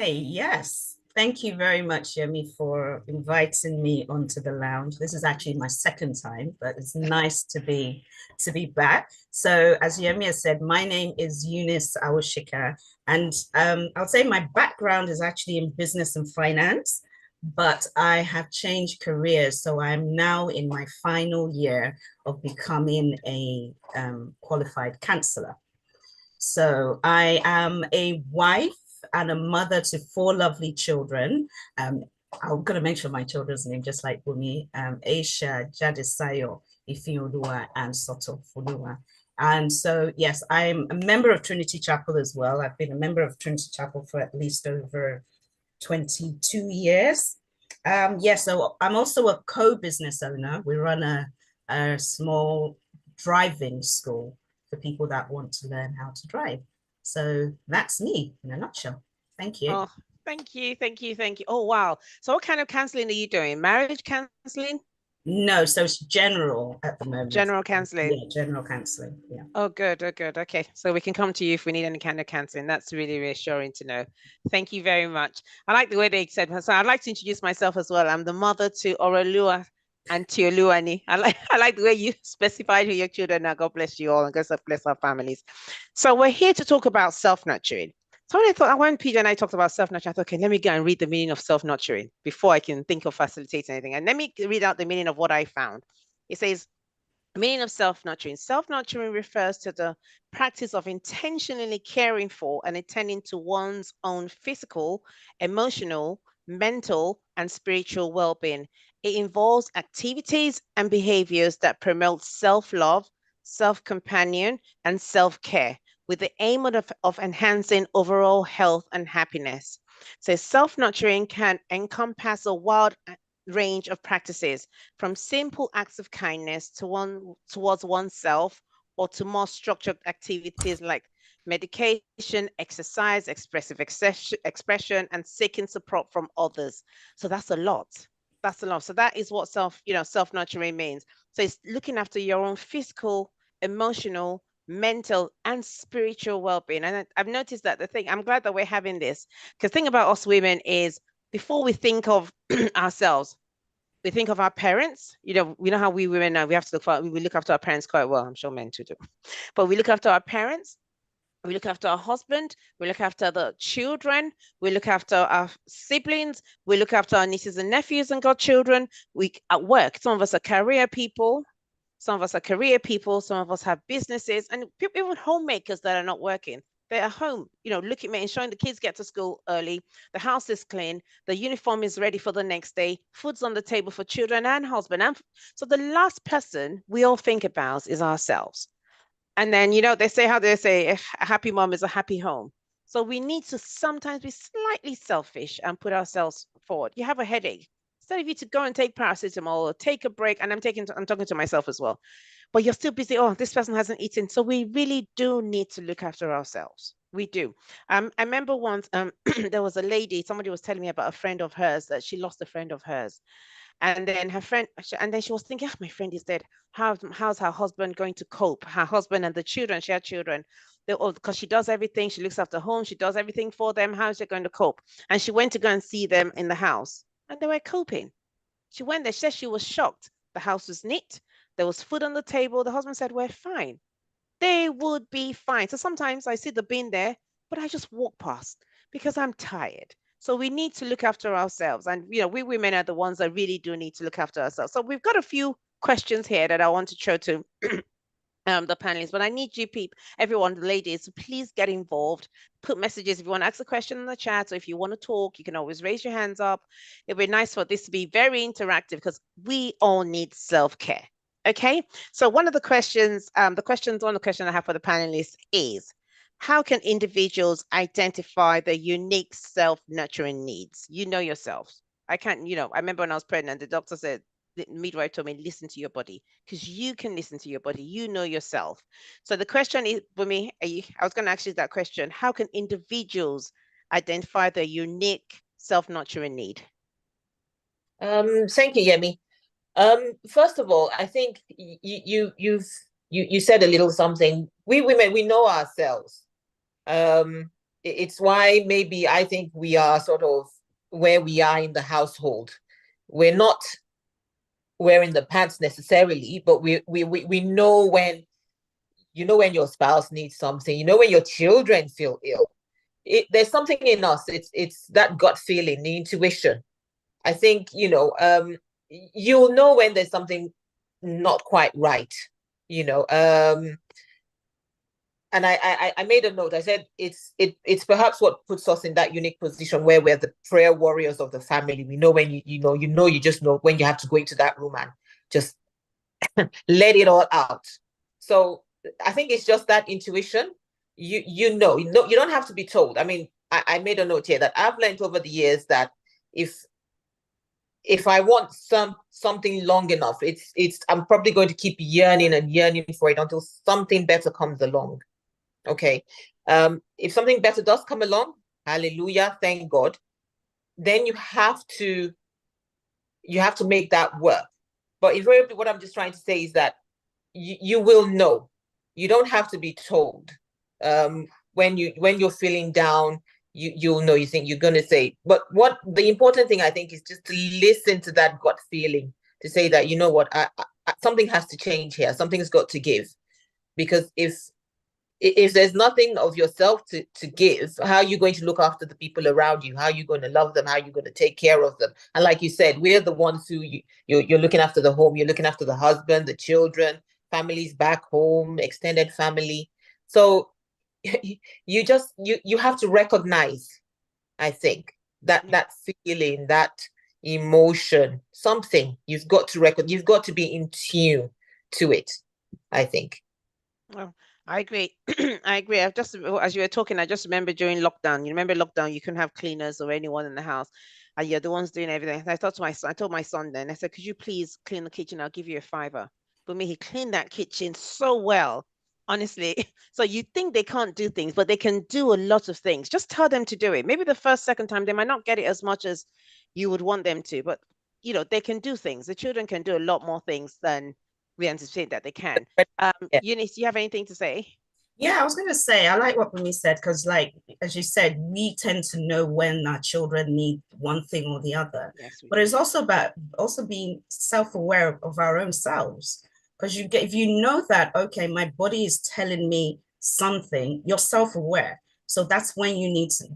Yes. Thank you very much, Yemi, for inviting me onto the lounge. This is actually my second time, but it's nice to be back. So, as Yemi has said, my name is Eunice Awashika, and I'll say my background is actually in business and finance, but I have changed careers. So I'm now in my final year of becoming a qualified counselor. So I am a wife and a mother to four lovely children. Um, I'm going to mention my children's name, just like Bumi, Aisha, Jadisayo, Ifiolua, and Soto Fulua. And so, yes, I'm a member of Trinity Chapel as well. I've been a member of Trinity Chapel for at least over 22 years. Yes, so I'm also a co-business owner. We run a small driving school for people that want to learn how to drive. So that's me in a nutshell. Thank you. Oh, thank you, thank you, thank you. Oh, wow. So what kind of counseling are you doing? Marriage counseling? No, so it's general at the moment. General counseling? Yeah, general counseling. Yeah. Oh, good. Oh, good. Okay. So we can come to you if we need any kind of counseling. That's really reassuring to know. Thank you very much. I like the way they said, so I'd like to introduce myself as well. I'm the mother to Orolua and Tioluani. I like the way you specified who your children are. God bless you all and God bless our families. So we're here to talk about self-nurturing. So when I thought, when PJ and I talked about self-nurturing, I thought, okay, let me go and read the meaning of self-nurturing before I can think of facilitating anything. And let me read out the meaning of what I found. It says, meaning of self-nurturing. Self-nurturing refers to the practice of intentionally caring for and attending to one's own physical, emotional, mental, and spiritual well-being. It involves activities and behaviors that promote self-love, self-companion, and self-care with the aim of enhancing overall health and happiness. So self-nurturing can encompass a wide range of practices, from simple acts of kindness towards oneself, or to more structured activities like medication, exercise, expressive expression, and seeking support from others. So that's a lot. That's a lot. So that is what self-nurturing means. So it's looking after your own physical, emotional, mental, and spiritual well-being. And I've noticed that I'm glad that we're having this, because the thing about us women is, before we think of ourselves, we think of our parents. We know how we women now, we look after our parents quite well. I'm sure men too do. But we look after our parents, we look after our husband, we look after the children, we look after our siblings, we look after our nieces and nephews and godchildren. We at work, some of us are career people, some of us have businesses, and even homemakers that are not working. They're at home, looking at ensuring the kids get to school early, the house is clean, the uniform is ready for the next day, food's on the table for children and husband. And so the last person we all think about is ourselves. And then, they say if a happy mom is a happy home. So we need to sometimes be slightly selfish and put ourselves forward. You have a headache. Instead of you to go and take paracetamol or take a break, and I'm talking to myself as well, but you're still busy. Oh, this person hasn't eaten. So we really do need to look after ourselves. We do. I remember once there was a lady, somebody was telling me about a friend of hers, that she lost a friend of hers. And then she was thinking, my friend is dead. How's her husband going to cope? Her husband and the children, she had children. Because she does everything, she looks after home, she does everything for them. How is she going to cope? And she went to go and see them in the house, and they were coping. She went there, she said she was shocked. The house was neat, there was food on the table. The husband said, we're fine. They would be fine. So sometimes I see the bin there, but I just walk past because I'm tired. So we need to look after ourselves. And, we women are the ones that really do need to look after ourselves. So we've got a few questions here that I want to throw to the panelists, but I need you everyone, the ladies, to please get involved. Put messages if you want to ask a question in the chat, or if you want to talk, you can always raise your hands up. It'd be nice for this to be very interactive, because we all need self-care. Okay, so one of the questions, one question I have for the panelists is, how can individuals identify their unique self-nurturing needs? You know yourselves. I can't, I remember when I was pregnant, the doctor said, the midwife told me, listen to your body, because you can listen to your body. You know yourself. So the question is, Bumi, I was going to ask you that question. How can individuals identify their unique self-nurturing need? Thank you, Yemi. First of all, I think you said a little something. We women, we know ourselves. it's why maybe I think we are sort of where we are in the household. We're not wearing the pants necessarily, but we know when, you know, when your spouse needs something, you know, when your children feel ill. There's something in us. It's that gut feeling, the intuition. I think, you know, you'll know when there's something not quite right, you know. And I made a note. I said it's perhaps what puts us in that unique position where we're the prayer warriors of the family. We know when you just know when you have to go into that room and just let it all out. So I think it's just that intuition. You know, you don't have to be told. I mean, I made a note here that I've learned over the years that if I want something long enough, it's I'm probably going to keep yearning and yearning for it until something better comes along. Okay. If something better does come along, hallelujah, thank God, then you have to make that work. But invariably, what I'm just trying to say is that you will know. You don't have to be told. When you're feeling down, you'll know. You think you're gonna say. But what the important thing I think is just to listen to that gut feeling, to say that, you know what, I something has to change here. Something's got to give. Because if there's nothing of yourself to give, how are you going to look after the people around you? How are you going to love them? How are you going to take care of them? And like you said, we're the ones who you're looking after the home, you're looking after the husband, the children, families back home, extended family. So you have to recognize, I think, that feeling, that emotion, something you've got to you've got to be in tune to it, I think. Well, I agree. I agree. I've just, as you were talking, I just remember during lockdown. You remember lockdown, you couldn't have cleaners or anyone in the house, and you're the ones doing everything. And I thought to my son, I told my son then, I said, could you please clean the kitchen? I'll give you a fiver. For me, he cleaned that kitchen so well, honestly. So you think they can't do things, but they can do a lot of things. Just tell them to do it. Maybe the first, second time, they might not get it as much as you would want them to, but they can do things. The children can do a lot more things than we anticipate that they can. Yeah. Eunice, do you have anything to say? Yeah, I was going to say, I like what Bumi said, because, like, as you said, we tend to know when our children need one thing or the other. Yes, we But do. it's also about also being self-aware of our own selves. Because if you know that, okay, my body is telling me something, you're self-aware. So that's when you need to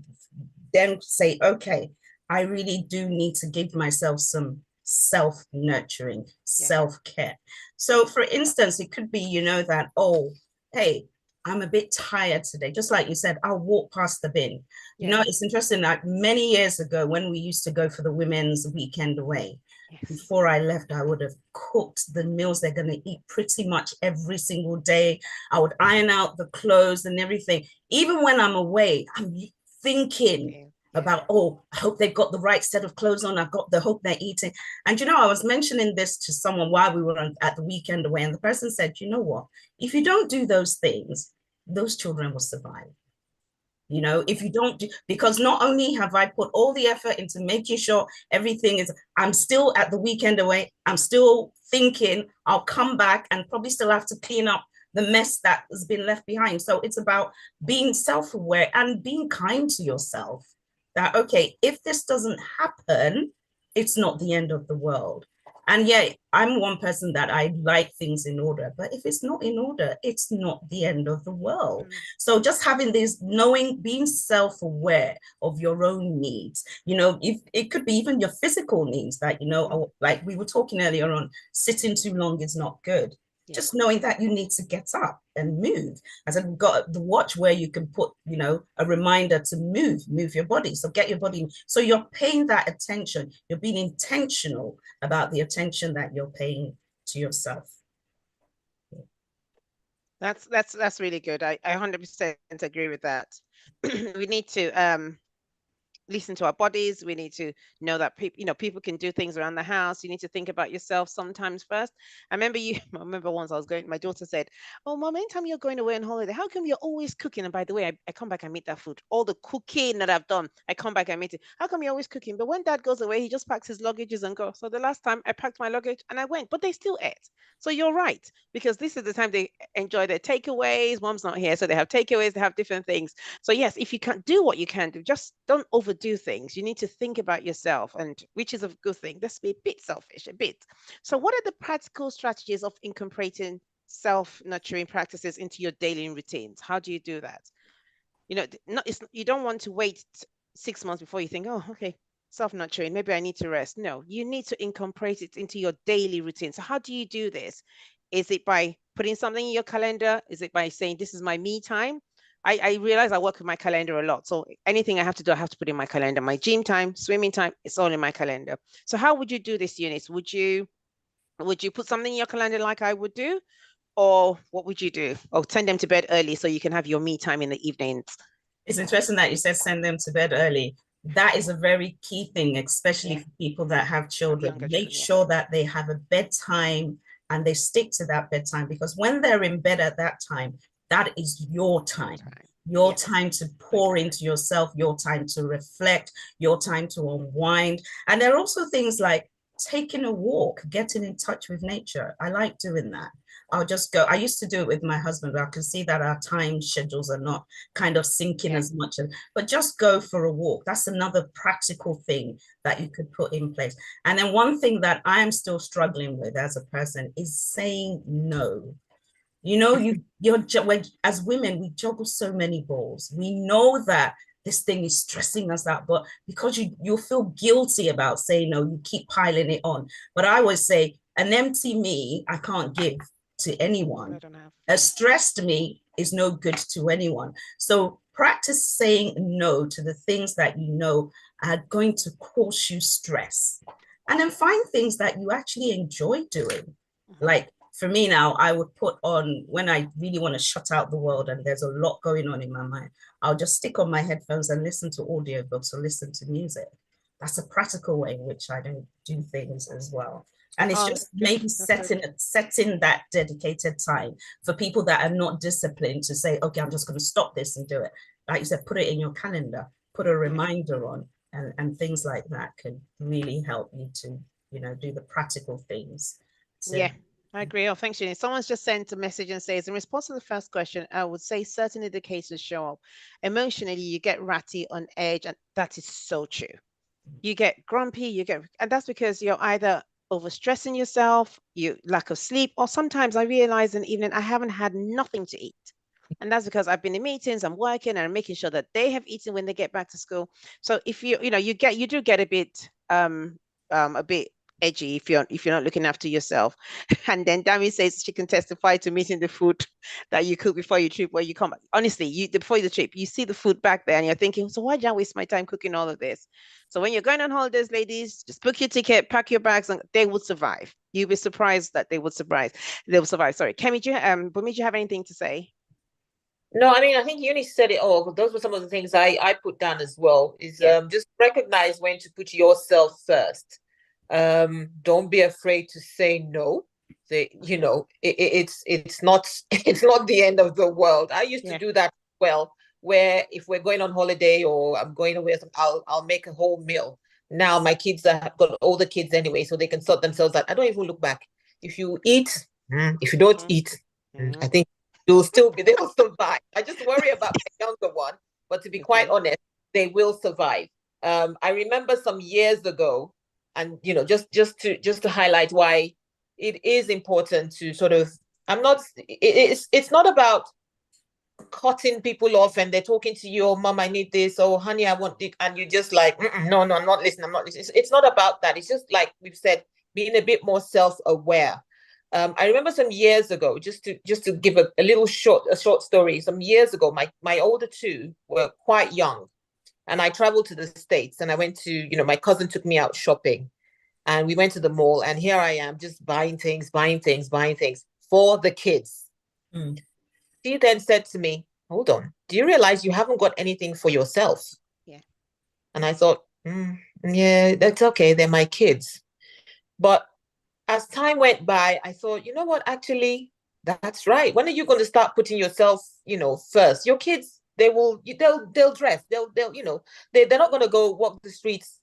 then say, okay, I really do need to give myself some self-nurturing, Yeah. self-care. So for instance, it could be, that, oh, hey, I'm a bit tired today. Just like you said, I'll walk past the bin. Yeah. It's interesting, like many years ago when we used to go for the women's weekend away, Yes. before I left, I would have cooked the meals they're going to eat pretty much every single day. I would iron out the clothes and everything. Even when I'm away, I'm thinking about, oh, I hope they've got the right set of clothes on. Hope they're eating. And, I was mentioning this to someone while we were at the weekend away, and the person said, you know what? If you don't do those things, those children will survive. If you don't do, because not only have I put all the effort into making sure everything is, I'm still at the weekend away, I'm still thinking I'll come back and probably still have to clean up the mess that has been left behind. So it's about being self-aware and being kind to yourself, that, okay, if this doesn't happen, it's not the end of the world. And yeah, I'm one person that I like things in order, but if it's not in order, it's not the end of the world. So just having this, knowing, being self-aware of your own needs, if it could be even your physical needs, that, like we were talking earlier on, sitting too long is not good. Yeah. Just knowing that you need to get up and move. As I've got the watch where you can put, a reminder to move your body. So get your body. So you're paying that attention. You're being intentional about the attention that you're paying to yourself. That's really good. I 100% agree with that. We need to listen to our bodies. We need to know that people can do things around the house. You need to think about yourself sometimes first. I remember once I was going, my daughter said, "Oh, mom, anytime you're going away on holiday, how come you're always cooking? And by the way, I come back and meet that food. All the cooking that I've done, I come back and meet it. How come you're always cooking? But when dad goes away, he just packs his luggages and goes. So the last time I packed my luggage and I went, but they still ate. So you're right, because this is the time they enjoy their takeaways. Mom's not here, so they have takeaways, they have different things. So yes, if you can't do what you can do, just don't overdo things. You need to think about yourself, and which is a good thing. Let's be a bit selfish, a bit. So what are the practical strategies of incorporating self-nurturing practices into your daily routines? How do you do that? You don't want to wait 6 months before you think, oh, okay, self-nurturing, maybe I need to rest. No, you need to incorporate it into your daily routine. So how do you do this? Is it by putting something in your calendar? Is it by saying, this is my me time? I realize I work with my calendar a lot. So anything I have to do, I have to put in my calendar. My gym time, swimming time, it's all in my calendar. So how would you do this, Eunice? Would you put something in your calendar like I would do? Or what would you do? Or send them to bed early so you can have your me time in the evenings? It's interesting that you said send them to bed early. That is a very key thing, especially for people that have children. Make sure that they have a bedtime and they stick to that bedtime, because when they're in bed at that time, that is your time. Your time to pour into yourself, your time to reflect, your time to unwind. And there are also things like taking a walk, getting in touch with nature. I like doing that. I'll just go. I used to do it with my husband, but I can see that our time schedules are not kind of syncing as much. But just go for a walk. That's another practical thing that you could put in place. And then one thing that I'm still struggling with as a person is saying no. As women, we juggle so many balls. We know that this thing is stressing us out, but because you'll feel guilty about saying no, you keep piling it on. But I always say, an empty me, I can't give to anyone. A stressed me is no good to anyone. So practice saying no to the things that you know are going to cause you stress. And then find things that you actually enjoy doing. Like for me now, I would put on, when I really want to shut out the world and there's a lot going on in my mind, I'll just stick on my headphones and listen to audiobooks or listen to music. That's a practical way in which I don't do things as well. And it's just maybe setting that dedicated time for people that are not disciplined to say, okay, I'm just going to stop this and do it. Like you said, put it in your calendar, put a reminder on, and things like that can really help you to, do the practical things. Yeah, I agree. Oh, thanks, Jenny. Someone's just sent a message and says, in response to the first question, I would say certain indicators show up. Emotionally, you get ratty, on edge, and that is so true. You get grumpy, and that's because you're either overstressing yourself, you lack of sleep, or sometimes I realize in the evening I haven't had nothing to eat. And that's because I've been in meetings, I'm working, and I'm making sure that they have eaten when they get back to school. So if you do get a bit edgy if you're not looking after yourself. And then Dami says she can testify to meeting the food that you cook before your trip, where you come. Honestly, before the trip, you see the food back there and you're thinking, so why did I waste my time cooking all of this? So when you're going on holidays, ladies, just book your ticket, pack your bags, and they will survive. You'll be surprised that they will survive. Sorry. Kemi, Bumi, do you have anything to say? No, I mean, I think Eunice said it all. Those were some of the things I put down as well, is just recognize when to put yourself first. Don't be afraid to say no. It's not the end of the world. I used to do that well, where if we're going on holiday or I'm going away, I'll make a whole meal. Now my kids have got older kids anyway, so they can sort themselves out. I don't even look back. If you eat, if you don't eat, I think they will survive. I just worry about my younger one, but to be quite honest, they will survive. I remember some years ago, and just to highlight why it is important to sort of, it's not about cutting people off and they're talking to you, oh mom, I need this, oh honey, I want it, and you're just like, no, I'm not listening. It's not about that. It's just like we've said, being a bit more self-aware. I remember some years ago, just to give a little short story. Some years ago, my older two were quite young, and I traveled to the States, and I went to, my cousin took me out shopping, and we went to the mall, and here I am just buying things for the kids. She then said to me, hold on, do you realize you haven't got anything for yourself? Yeah. And I thought, yeah, that's okay. They're my kids. But as time went by, I thought, you know what, actually, that's right. When are you going to start putting yourself, first? Your kids, they'll dress, they're not going to go walk the streets,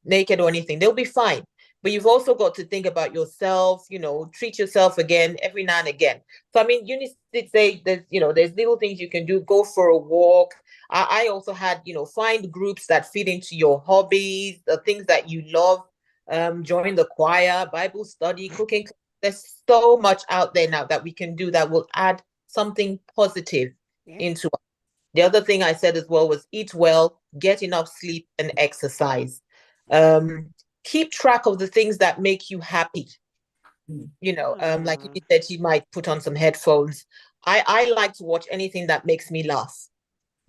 naked or anything. They'll be fine. But you've also got to think about yourself, treat yourself again every now and again. So I mean, Eunice did say there's little things you can do. Go for a walk. I also had, find groups that fit into your hobbies, the things that you love. Join the choir, Bible study, cooking. There's so much out there now that we can do that will add something positive into it. The other thing I said as well was eat well, get enough sleep, and exercise. Keep track of the things that make you happy. Like you said, you might put on some headphones. I like to watch anything that makes me laugh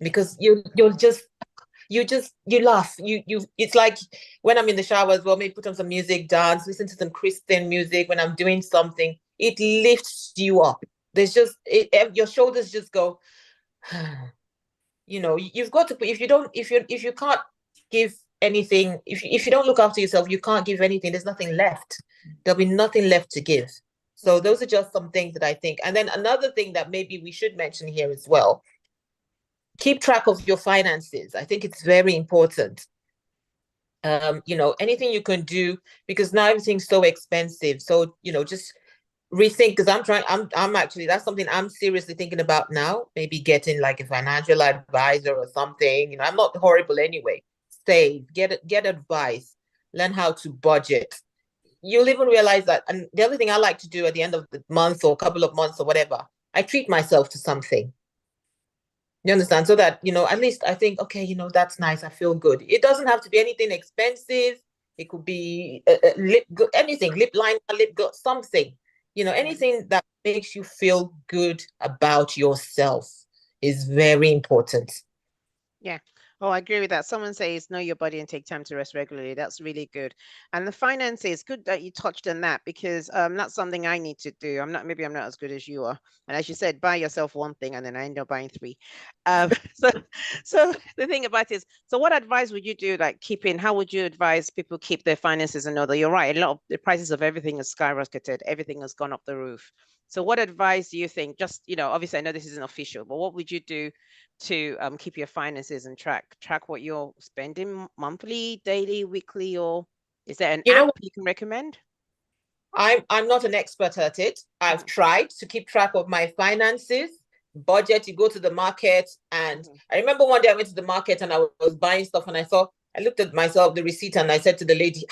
because you laugh. It's like when I'm in the shower as well, maybe put on some music, dance, listen to some Christian music when I'm doing something. It lifts you up. There's just your shoulders just go. You've got to put, if you can't give anything, if you don't look after yourself, you can't give anything. There's nothing left. There'll be nothing left to give. So those are just some things that I think. And then another thing that maybe we should mention here as well, keep track of your finances. I think it's very important. Anything you can do, because now everything's so expensive. So, just rethink, because I'm actually, that's something I'm seriously thinking about now, maybe getting like a financial advisor or something. I'm not horrible anyway. Save, get advice, learn how to budget. You'll even realize that. And the other thing I like to do at the end of the month or a couple of months or whatever, I treat myself to something. You understand? So that, at least I think, okay, that's nice. I feel good. It doesn't have to be anything expensive. It could be anything, lip liner, lip gloss, something. Anything that makes you feel good about yourself is very important. Yeah. Oh, I agree with that. Someone says, know your body and take time to rest regularly. That's really good. And the finances, good that you touched on that, because that's something I need to do. Maybe I'm not as good as you are. And as you said, buy yourself one thing and then I end up buying three. So the thing about it is, so what advice would you do, like how would you advise people keep their finances in order? You're right. A lot of the prices of everything has skyrocketed. Everything has gone up the roof. So what advice do you think, just, obviously I know this isn't official, but what would you do to keep your finances and track what you're spending monthly, daily, weekly, or is there an app you can recommend? I'm not an expert at it. I've tried to keep track of my finances, budget. You go to the market, and I remember one day I went to the market and I was buying stuff, and I looked at myself, the receipt, and I said to the lady,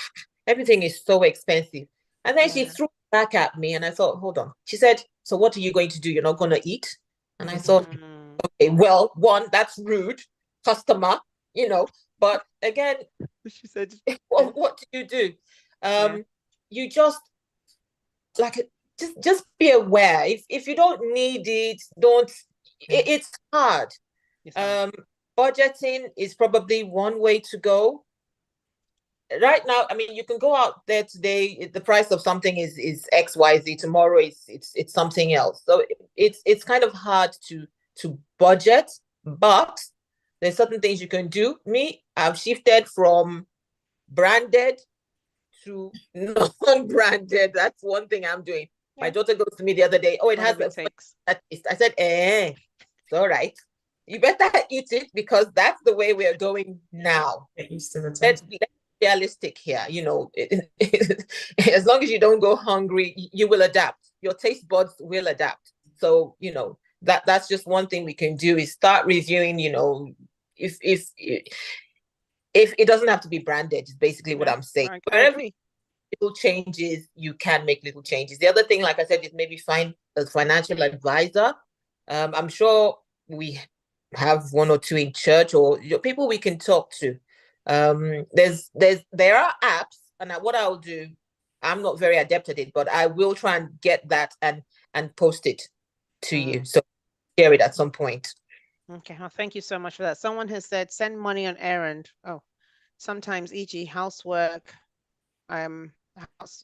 everything is so expensive. And then she threw it back at me, and I thought, hold on. She said, so what are you going to do? You're not going to eat? And I thought, okay, well, one, that's rude, customer, but again, she said, what do you do? You just just be aware. If you don't need it, it's hard. Budgeting is probably one way to go. Right now, I mean, you can go out there today, the price of something is XYZ, tomorrow it's something else. So it's kind of hard to budget, but there's certain things you can do. I've shifted from branded to non-branded. That's one thing I'm doing. My daughter goes to me the other day, it has a taste. I said, it's all right. You better eat it, because that's the way we're going now. Let's be realistic here. As long as you don't go hungry, you will adapt. Your taste buds will adapt. So, that's just one thing we can do, is start reviewing, if it doesn't have to be branded, is basically what I'm saying. Wherever little changes, you can make little changes. The other thing, like I said, is maybe find a financial advisor. I'm sure we have one or two in church, or people we can talk to. There are apps, and what I'll do, I'm not very adept at it, but I will try and get that and post it to you. So share it at some point. Okay, well, thank you so much for that. Someone has said, send money on errand. Sometimes, e.g. housework,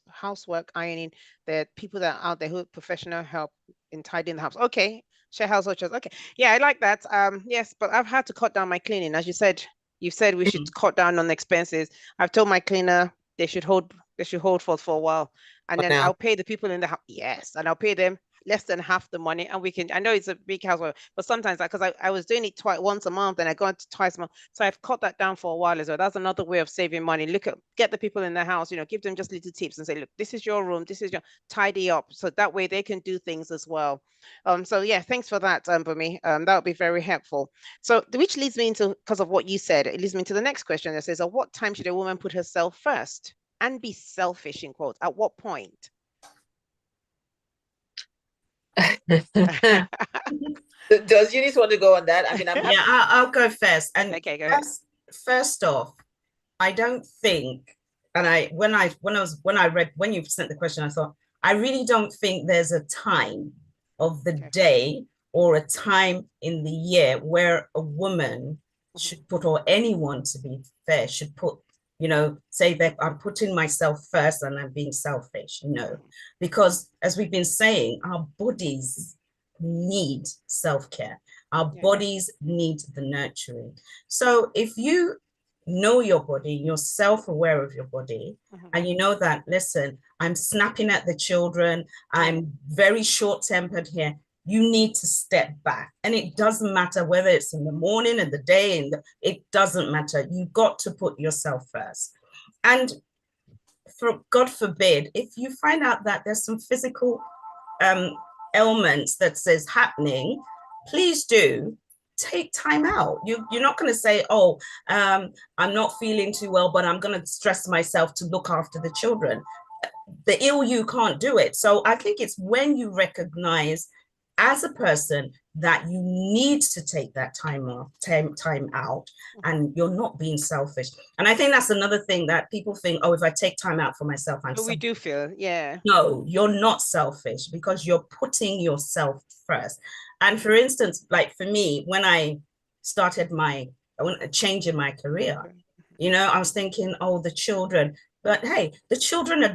housework, ironing. There are people that are out there who professional help in tidying the house. Okay, share household chores. Okay, yeah, I like that. Yes, but I've had to cut down my cleaning, as you said. You've said we should cut down on expenses. I've told my cleaner they should hold forth for a while, and For then now. I'll pay the people in the house. Yes, and I'll pay them less than half the money, and we can. I know it's a big household, but sometimes because I was doing it once a month, and I got to twice a month, so I've cut that down for a while as well. That's another way of saving money. Get the people in the house, give them just little tips and say, look, this is your room, this is your tidy up, so that way they can do things as well. So yeah, thanks for that, Bumi. That would be very helpful. So which leads me into, because of what you said, it leads me to the next question that says, at what time should a woman put herself first and be selfish, in quotes? At what point? Does Eunice want to go on that? I mean, I'm happy. Yeah, I'll go first. And okay, go ahead. First off, I don't think, and when you sent the question, I thought, I really don't think there's a time of the day or a time in the year where a woman should put, or anyone, to be fair, should put, say that I'm putting myself first and I'm being selfish. No, because as we've been saying, our bodies need self-care. Our bodies need the nurturing. So if you know your body, you're self-aware of your body, and you know that, listen, I'm snapping at the children, I'm very short-tempered here, you need to step back. And it doesn't matter whether it's in the morning, in the day, it doesn't matter. You've got to put yourself first. And for God forbid, if you find out that there's some physical ailments that says happening, please do take time out. You're not going to say, oh, I'm not feeling too well, but I'm going to stress myself to look after the children. The ill you can't do it. So I think it's when you recognize as a person that you need to take that time out, and you're not being selfish. And I think that's another thing that people think, oh, if I take time out for myself, I'm selfish. We do feel, no, you're not selfish, because you're putting yourself first. And for instance, like for me, when I started changing my career, I was thinking, oh, the children, but hey, the children are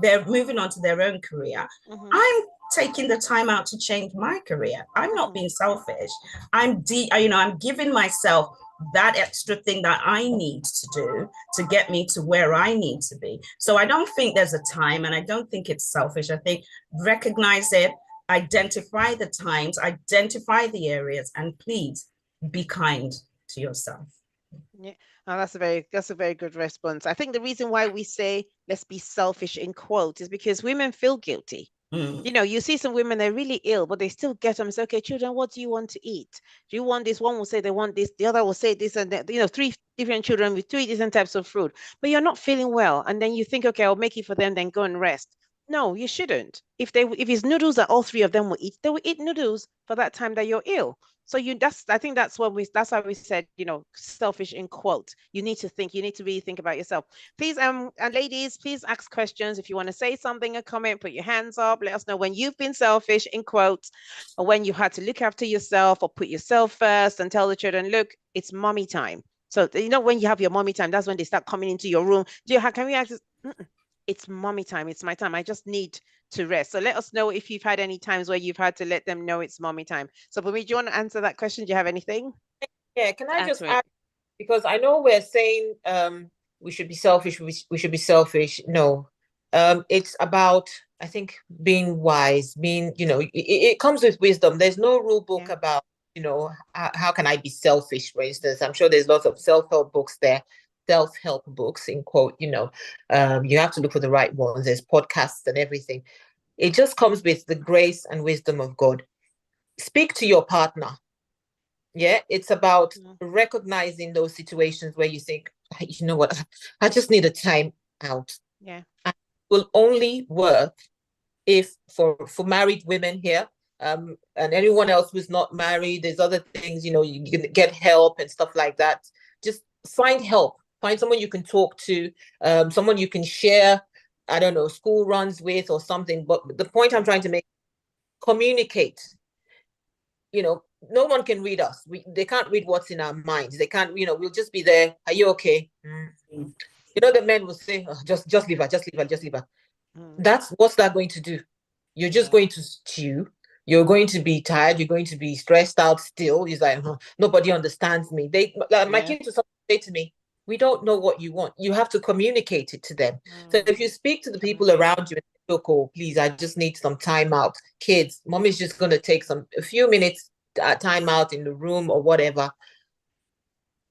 they're moving on to their own career. I'm taking the time out to change my career. I'm not being selfish. I'm giving myself that extra thing that I need to do to get me to where I need to be. So I don't think there's a time, and I don't think it's selfish. I think recognize it, identify the times, identify the areas, and please be kind to yourself. Yeah, that's a very good response. I think the reason why we say let's be selfish in quotes is because women feel guilty. You see some women, they're really ill, but they still get them and say, okay, children, what do you want to eat? Do you want this? One will say they want this, the other will say this, and that, 3 different children with 3 different types of fruit, but you're not feeling well. And then you think, okay, I'll make it for them, then go and rest. No, you shouldn't. If it's noodles that all 3 of them will eat, they will eat noodles for that time that you're ill. So I think that's why we said, selfish in quotes. You need to think, you need to really think about yourself. Please, and ladies, please ask questions. If you want to say something, a comment, put your hands up. Let us know when you've been selfish in quotes, or when you had to look after yourself or put yourself first and tell the children, look, it's mommy time. So, when you have your mommy time, that's when they start coming into your room. Can we access? It's mommy time. It's my time. I just need to rest. So let us know if you've had any times where you've had to let them know it's mommy time. So Bumi, do you want to answer that question? Do you have anything? Yeah, can I just add, because I know we're saying we should be selfish, we should be selfish. No, it's about, I think, being wise, being, it comes with wisdom. There's no rule book about, how can I be selfish, for instance. I'm sure there's lots of self-help books there. Self-help books, in quote, you have to look for the right ones. There's podcasts and everything. It just comes with the grace and wisdom of God. Speak to your partner. Yeah, it's about recognizing those situations where you think, you know what, I just need a time out. Yeah, and it will only work if for married women here, and anyone else who's not married. There's other things, you can get help and stuff like that. Just find help. Find someone you can talk to, someone you can share, I don't know, school runs with or something. But the point I'm trying to make, communicate. No one can read us. They can't read what's in our minds. They can't, we'll just be there. Are you okay? Mm-hmm. The men will say, oh, just leave her, just leave her, just leave her. What's that going to do? You're just going to stew. You're going to be tired. You're going to be stressed out still. He's like, "Huh, nobody understands me." My Yeah. kids will say to me, "We don't know what you want." You have to communicate it to them. So if you speak to the people around you and say, "Look, oh, please, I just need some time out. Kids, mommy's just going to take a few minutes time out in the room or whatever."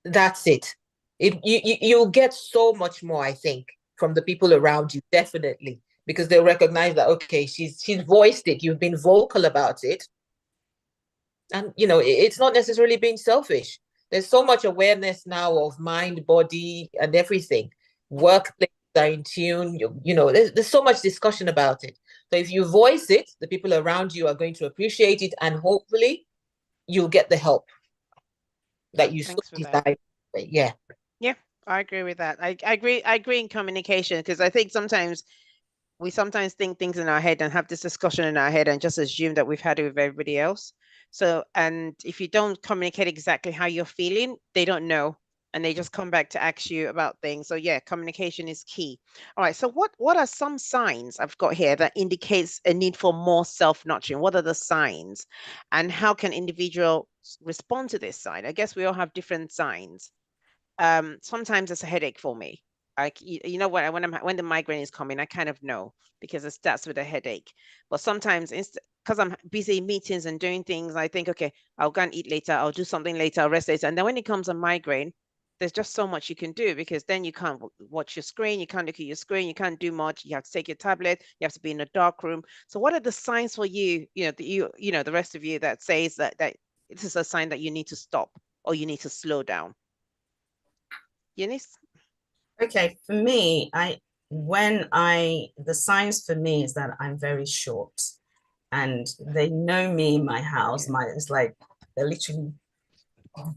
That's it. You'll get so much more, I think, from the people around you, definitely, because they'll recognize that, okay, she's voiced it, you've been vocal about it. And it's not necessarily being selfish. There's so much awareness now of mind, body, and everything. Workplaces are in tune. There's so much discussion about it. So if you voice it, the people around you are going to appreciate it, and hopefully you'll get the help that you so desire. Yeah. Yeah, I agree with that. I agree in communication, because I think sometimes we think things in our head and have this discussion in our head and just assume that we've had it with everybody else. So, and if you don't communicate exactly how you're feeling, they don't know, and they just come back to ask you about things. So yeah, communication is key. All right. So what are some signs I've got here that indicates a need for more self-nurturing? What are the signs, and how can individuals respond to this sign? I guess we all have different signs. Sometimes it's a headache for me. Like, when the migraine is coming, I kind of know, because it starts with a headache. But sometimes, because I'm busy in meetings and doing things, I think, okay, I'll go and eat later, I'll do something later, I'll rest later. And then when it comes a migraine, there's just so much you can do, because then you can't watch your screen, you can't look at your screen, you can't do much. You have to take your tablet, you have to be in a dark room. So what are the signs for you, the rest of you, that says that this is a sign that you need to stop or you need to slow down? Eunice? Okay, for me, the signs for me is that I'm very short, and they know me in my house. It's like they're literally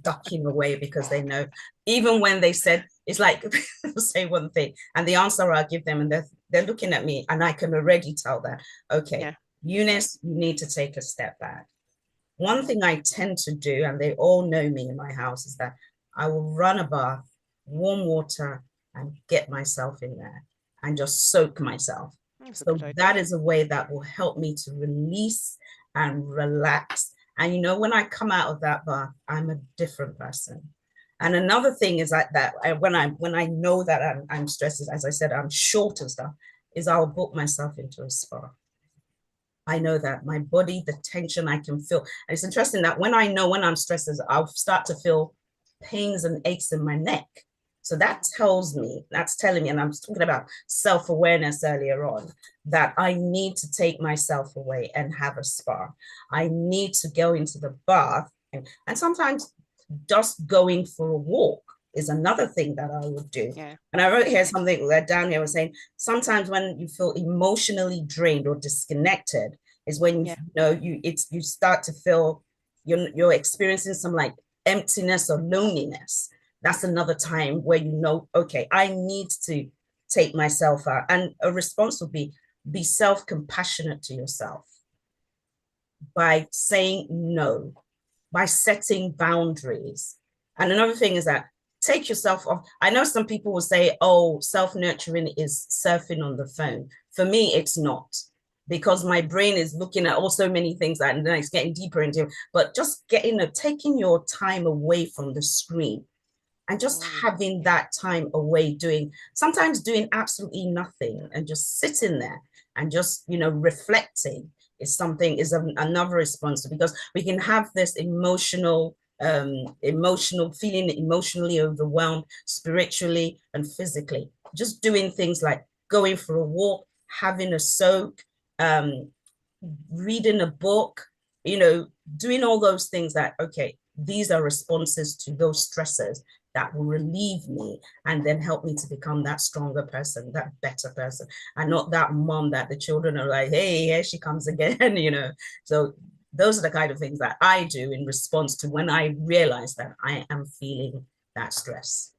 ducking away, because they know, even when they said, it's like they'll say one thing and the answer I give them, and they're looking at me, and I can already tell that, okay, Eunice, you need to take a step back. One thing I tend to do, and they all know me in my house, is that I will run a bath, warm water, and get myself in there and just soak myself. So that is a way that will help me to release and relax. And when I come out of that bath, I'm a different person. And another thing is that when I know that I'm stressed, as I said, I'm short and stuff, is I'll book myself into a spa. I know that my body, the tension I can feel. And it's interesting that when I'm stressed, I'll start to feel pains and aches in my neck. So that's telling me, and I'm talking about self-awareness earlier on, that I need to take myself away and have a spa. I need to go into the bath, and sometimes just going for a walk is another thing that I would do. Yeah. And I wrote here something that down here was saying, sometimes when you feel emotionally drained or disconnected is when you start to feel you're experiencing some like emptiness or loneliness. That's another time where okay, I need to take myself out. And a response would be self-compassionate to yourself by saying no, by setting boundaries. And another thing is that take yourself off. I know some people will say, oh, self-nurturing is surfing on the phone. For me, it's not, because my brain is looking at also many things and then it's getting deeper into it. But just taking your time away from the screen and just having that time away, sometimes doing absolutely nothing and just sitting there and just, reflecting is another response, because we can have this emotional feeling, emotionally overwhelmed, spiritually and physically. Just doing things like going for a walk, having a soak, reading a book, doing all those things that, okay, these are responses to those stressors that will relieve me and then help me to become that stronger person, that better person, and not that mom that the children are like, hey, here she comes again, So those are the kind of things that I do in response to when I realize that I am feeling that stress.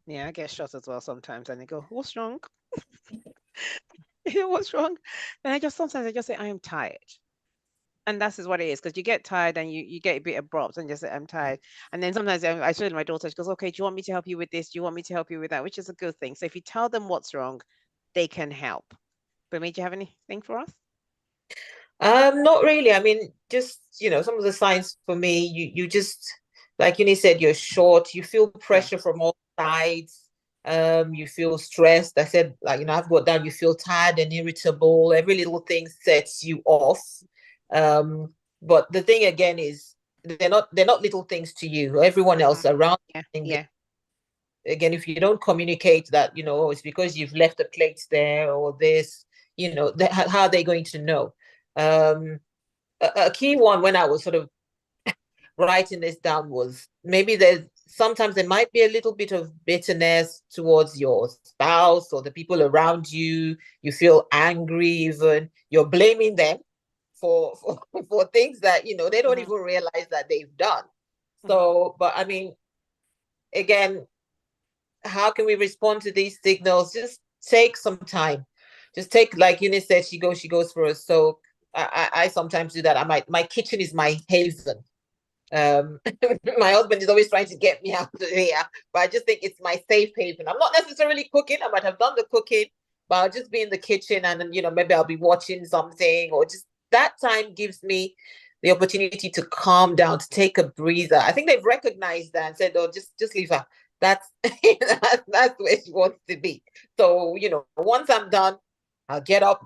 Yeah, I get shot as well sometimes, and they go, what's wrong? What's wrong? And sometimes I just say, I am tired. And that's what it is, because you get tired and you get a bit abrupt and just say, I'm tired. And then sometimes I show my daughter, she goes, okay, do you want me to help you with this? Do you want me to help you with that? Which is a good thing. So if you tell them what's wrong, they can help. But do you have anything for us? Not really. I mean, just, some of the signs for me, you just, like Uni said, you're short, you feel pressure from all sides, you feel stressed. I said, like, I've got down, you feel tired and irritable. Every little thing sets you off. But the thing again is they're not little things to you. Everyone else around you think Yeah. again, if you don't communicate that, it's because you've left the plates there or this, how are they going to know? A key one when I was sort of writing this down was maybe sometimes there might be a little bit of bitterness towards your spouse or the people around you. You feel angry, even you're blaming them for for things that they don't even realize that they've done. So, but I mean, again, how can we respond to these signals? Just take some time. Just take, like Eunice said, she goes for a soak. I sometimes do that. My kitchen is my haven. My husband is always trying to get me out of here, but I just think it's my safe haven. I'm not necessarily cooking. I might have done the cooking, but I'll just be in the kitchen and then, maybe I'll be watching something, or just that time gives me the opportunity to calm down, to take a breather. I think they've recognized that and said, "Oh, just leave her. That's that's where she wants to be." So, once I'm done, I'll get up,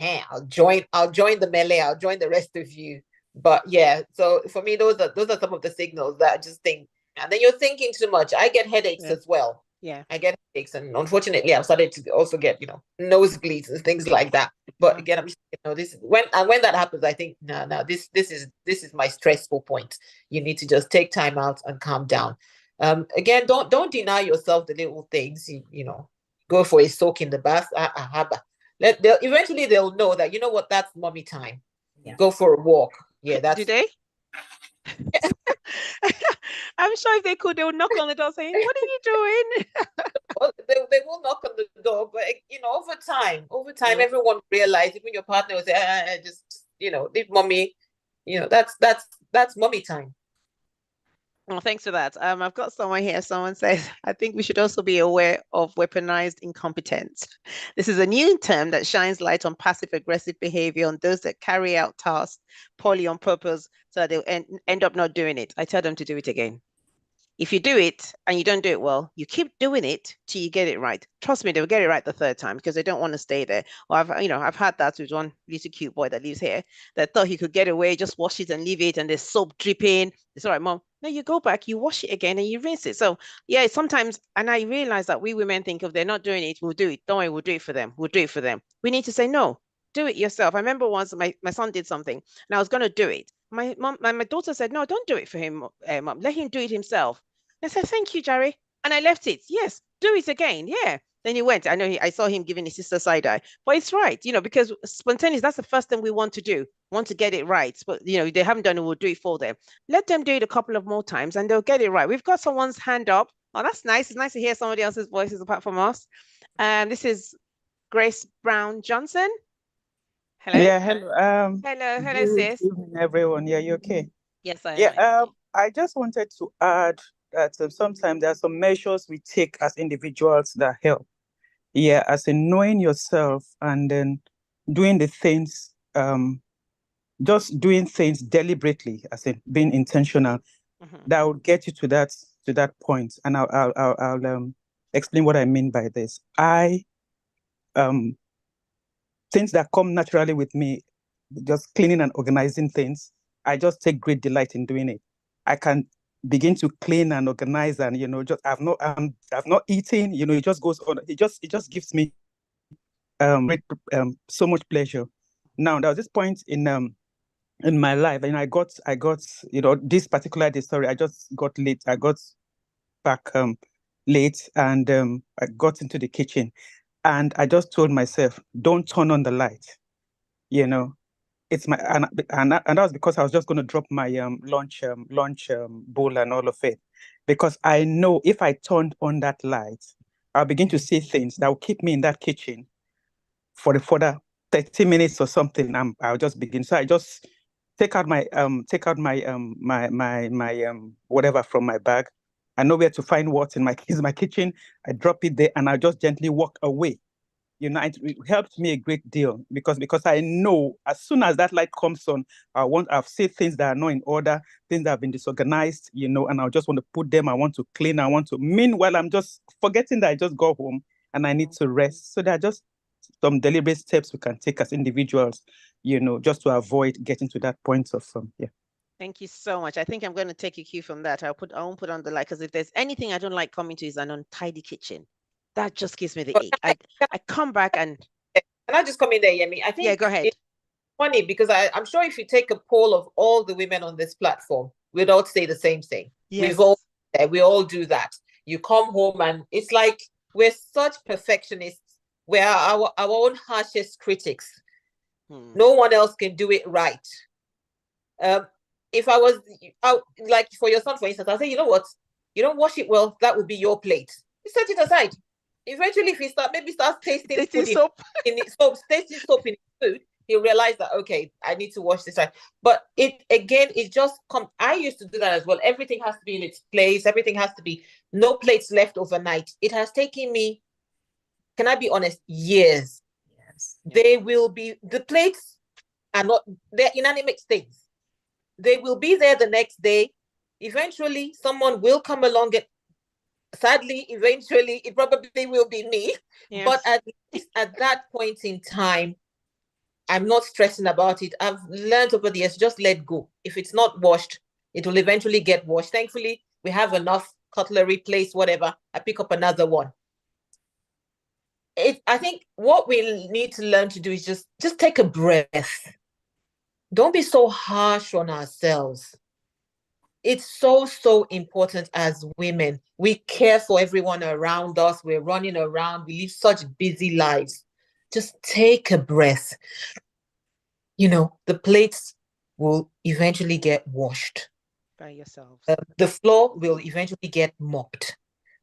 I'll join the melee, I'll join the rest of you. But yeah, so for me, those are some of the signals that I just think, and then you're thinking too much. I get headaches as well. Yeah. I get headaches, and unfortunately, I've started to also get, nosebleeds and things like that. But again, I'm just, this when that happens, I think, no, this is my stressful point. You need to just take time out and calm down. Again, don't deny yourself the little things. Go for a soak in the bath. Eventually they'll know that, what, that's mommy time. Yeah. Go for a walk. Yeah, that's. Do they? I'm sure if they could, they would knock on the door saying, "What are you doing?" Well, they will knock on the door, but over time, everyone realize, even your partner will say, just leave mommy. That's mommy time. Well, thanks for that. I've got someone here. Someone says, I think we should also be aware of weaponized incompetence. This is a new term that shines light on passive aggressive behavior on those that carry out tasks poorly on purpose so that they'll end up not doing it. I tell them to do it again. If you do it and you don't do it well, you keep doing it till you get it right. Trust me, they'll get it right the third time because they don't want to stay there. Or I've had that with one little cute boy that lives here that thought he could get away, just wash it and leave it, and there's soap dripping. It's all right, mom. No, you go back, you wash it again, and you rinse it. So yeah, sometimes, and I realize that we women think if they're not doing it, we'll do it. Don't worry, we'll do it for them. We'll do it for them. We need to say no. Do it yourself. I remember once my son did something and I was going to do it. My daughter said, no, don't do it for him, mom. Let him do it himself. I said, thank you, Jerry. And I left it. Yes, do it again. Yeah. Then he went. I saw him giving his sister side eye. But it's right, because spontaneous, that's the first thing we want to do. Want to get it right. But, they haven't done it, we'll do it for them. Let them do it a couple of more times and they'll get it right. We've got someone's hand up. Oh, that's nice. It's nice to hear somebody else's voices apart from us. This is Grace Brown Johnson. Hello. Yeah, hello. Hello, Good sis. evening, everyone. Yeah, you okay? Yes, I am. Yeah, I just wanted to add that sometimes there are some measures we take as individuals that help. Yeah, as in knowing yourself and then doing the things, just doing things deliberately, as in being intentional, that will get you to that point. And I'll explain what I mean by this. Things that come naturally with me, just cleaning and organizing things, I just take great delight in doing it. I can begin to clean and organize, and just I've not eaten. It just goes on. It just gives me so much pleasure. Now there was this point in my life, and I got this particular day. Sorry, I just got late. I got back late, and I got into the kitchen. And I just told myself, don't turn on the light. It's my and that was because I was just going to drop my lunch bowl and all of it, because I know if I turned on that light, I'll begin to see things that will keep me in that kitchen for the further 30 minutes or something. I'll just begin. So I just take out my whatever from my bag. I know where to find what's in my kitchen. I drop it there and I just gently walk away. You know, it helped me a great deal because I know as soon as that light comes on, I've seen things that are not in order, things that have been disorganized, you know, and I just want to put them, I want to clean, I want to. Meanwhile, I'm just forgetting that I just got home and I need to rest. So there are just some deliberate steps we can take as individuals, you know, just to avoid getting to that point of yeah. Thank you so much. I think I'm going to take a cue from that. I won't put on the light, because if there's anything I don't like coming to is an untidy kitchen. That just gives me the ache. I come back and. Can I just come in there, Yemi? I think yeah, go ahead. It's funny because I'm sure if you take a poll of all the women on this platform, we'd all say the same thing. Yes. We all do that. You come home and it's like we're such perfectionists. We're our own harshest critics. No one else can do it right. If I was out, like for your son, for instance, I'll say, you know what? You don't wash it well, that would be your plate. You set it aside. Eventually, if he starts tasting food tasting soap in food, he'll realize that, okay, I need to wash this side. But it just comes. I used to do that as well. Everything has to be in its place. Everything has to be, no plates left overnight. It has taken me, can I be honest, years. Yes. The plates are not, they're inanimate things. They will be there the next day. Eventually, someone will come along and sadly, eventually, it probably will be me. Yes. But at least at that point in time, I'm not stressing about it. I've learned over the years, just let go. If it's not washed, it will eventually get washed. Thankfully, we have enough cutlery, plates, whatever. I pick up another one. I think what we need to learn to do is just take a breath. Don't be so harsh on ourselves. It's so important as women. We care for everyone around us. We're running around. We live such busy lives. Just take a breath. You know, the plates will eventually get washed. By yourselves. The floor will eventually get mopped.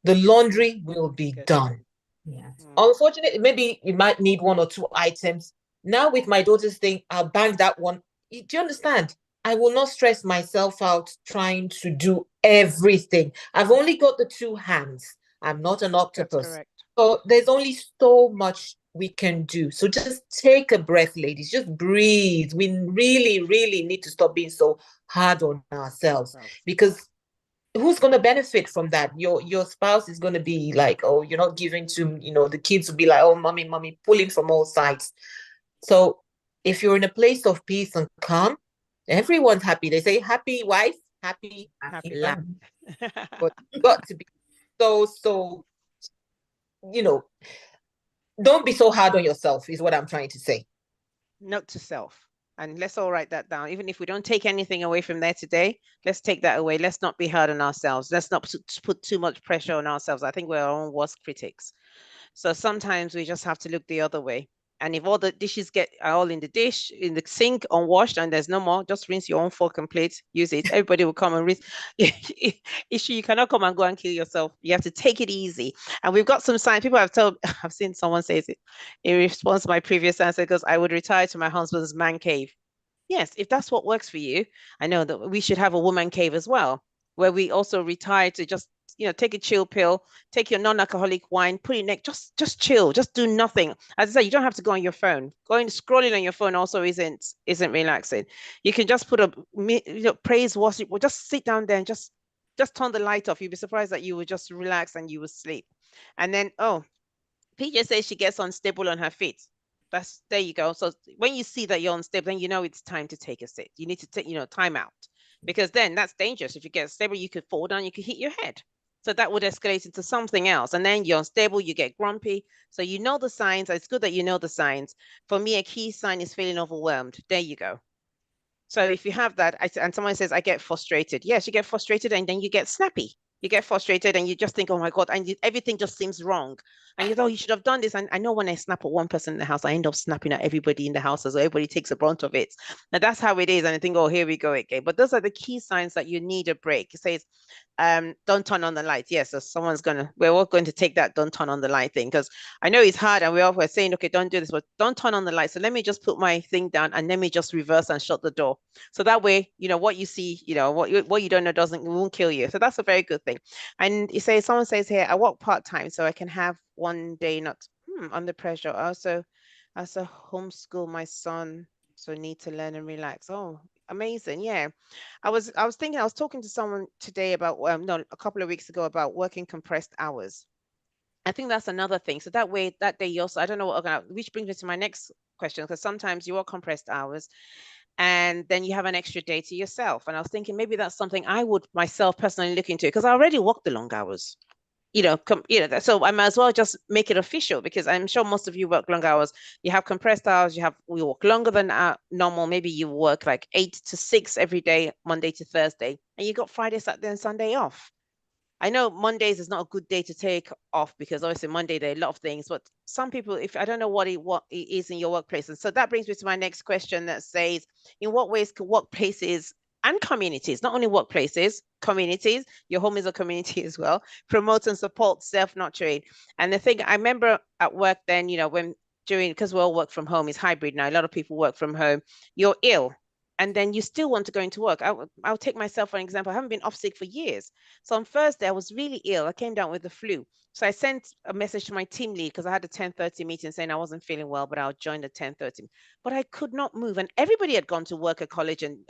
The laundry will be done. Yeah. Unfortunately, maybe you might need one or two items. Now with my daughter's thing, I'll bang that one. Do you understand? I will not stress myself out trying to do everything. I've only got the two hands. I'm not an octopus. So there's only so much we can do. So just take a breath, ladies. Just breathe. We really need to stop being so hard on ourselves, because who's going to benefit from that? Your spouse is going to be like, oh, you're not giving to, you know, the kids will be like, oh, mommy, pulling from all sides. So if you're in a place of peace and calm, everyone's happy. They say happy wife, happy life. But you got to be so, you know, don't be so hard on yourself is what I'm trying to say. Note to self. And let's all write that down. Even if we don't take anything away from there today, let's take that away. Let's not be hard on ourselves. Let's not put too much pressure on ourselves. I think we're our own worst critics. So sometimes we just have to look the other way. And if all the dishes are all in the sink, unwashed, and there's no more, just rinse your own fork and plate, use it. Everybody will come and rinse. Issue, you cannot come and go and kill yourself. You have to take it easy. And we've got some signs. People I've seen someone say it in response to my previous answer, because I would retire to my husband's man cave. Yes, if that's what works for you. I know that we should have a woman cave as well, where we also retire to just, you know, take a chill pill, take your non-alcoholic wine, put it neck, just chill, just do nothing. As I said, you don't have to go on your phone. Scrolling on your phone also isn't relaxing. You can just put praise worship, or just sit down there and just turn the light off. You'd be surprised that you would just relax and you would sleep. And then, PJ says she gets unstable on her feet. There you go. So when you see that you're unstable, then you know it's time to take a sit. You need to take, time out, because then that's dangerous. If you get unstable, you could fall down, you could hit your head. So that would escalate into something else. And then you're unstable, you get grumpy. So you know the signs. It's good that you know the signs. For me, a key sign is feeling overwhelmed. There you go. So if you have that, and someone says, I get frustrated. Yes, you get frustrated, and then you get snappy. You get frustrated and you just think, oh my God, and everything just seems wrong. And you know, you should have done this. And I know when I snap at one person in the house, I end up snapping at everybody in the house, as everybody takes a brunt of it. Now that's how it is. And I think, oh, here we go again. But those are the key signs that you need a break. It says, don't turn on the light. Yes, so we're all going to take that don't turn on the light thing, because I know it's hard and we're saying, okay, don't do this, but don't turn on the light. So let me just put my thing down and let me just reverse and shut the door. So that way, what you see, what you don't know won't kill you. So that's a very good thing. And someone says here, I work part-time, so I can have one day not. Under pressure. Also, as a homeschool my son, so need to learn and relax. Oh, amazing. Yeah. I was thinking, I was talking to someone today about no, a couple of weeks ago about working compressed hours. I think that's another thing. So that way, that day you also, I don't know what, which brings me to my next question, because sometimes you work compressed hours and then you have an extra day to yourself. And I was thinking maybe that's something I would myself personally look into, because I already work the long hours. So I might as well just make it official, because I'm sure most of you work long hours. You have compressed hours, we work longer than normal. Maybe you work like 8 to 6 every day, Monday to Thursday, and you got Friday, Saturday, and Sunday off. I know Mondays is not a good day to take off, because obviously Monday there are a lot of things, but some people, if I don't know what it is in your workplace. And so that brings me to my next question that says, in what ways can workplaces and communities, not only workplaces, communities, your home is a community as well, promote and support self-nurturing? And the thing I remember at work then, because we all work from home, is hybrid now. A lot of people work from home. You're ill, and then you still want to go into work. I'll take myself for an example. I haven't been off sick for years. So on Thursday, I was really ill. I came down with the flu. So I sent a message to my team lead, because I had a 10:30 meeting, saying I wasn't feeling well, but I'll join the 10:30. But I could not move. And everybody had gone to work at college and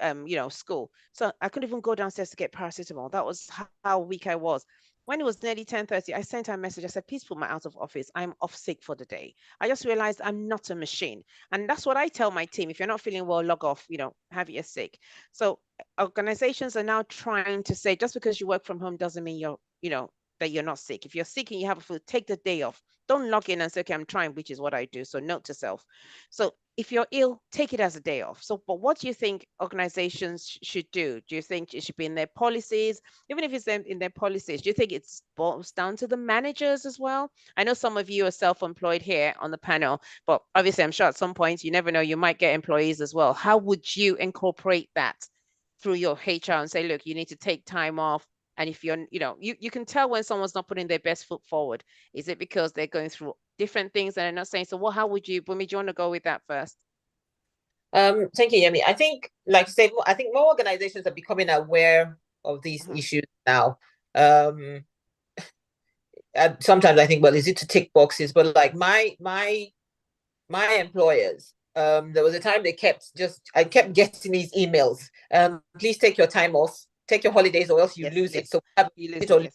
school. So I couldn't even go downstairs to get paracetamol. That was how weak I was. When it was nearly 10:30, I sent her a message. I said, please put me out of office. I'm off sick for the day. I just realized I'm not a machine. And that's what I tell my team. If you're not feeling well, log off, have your sick. So organizations are now trying to say, just because you work from home doesn't mean that you're not sick. If you're sick and you have a flu, take the day off. Don't log in and say, okay, I'm trying, which is what I do. So note to self. So if you're ill, take it as a day off. So, but what do you think organizations should do? Do you think it should be in their policies? Even if it's in their policies, do you think it's boils down to the managers as well? I know some of you are self-employed here on the panel, but obviously I'm sure at some point, you never know, you might get employees as well. How would you incorporate that through your HR and say, look, you need to take time off? And if you're, you can tell when someone's not putting their best foot forward. Is it because they're going through different things and they're not saying? So, how would you, Bumi, do you want to go with that first? Thank you, Yemi. I think, like you said, I think more organizations are becoming aware of these issues now. Sometimes I think, well, is it to tick boxes? But like my employers, there was a time I kept getting these emails. Please take your time off, take your holidays, or else you lose it. So you lose it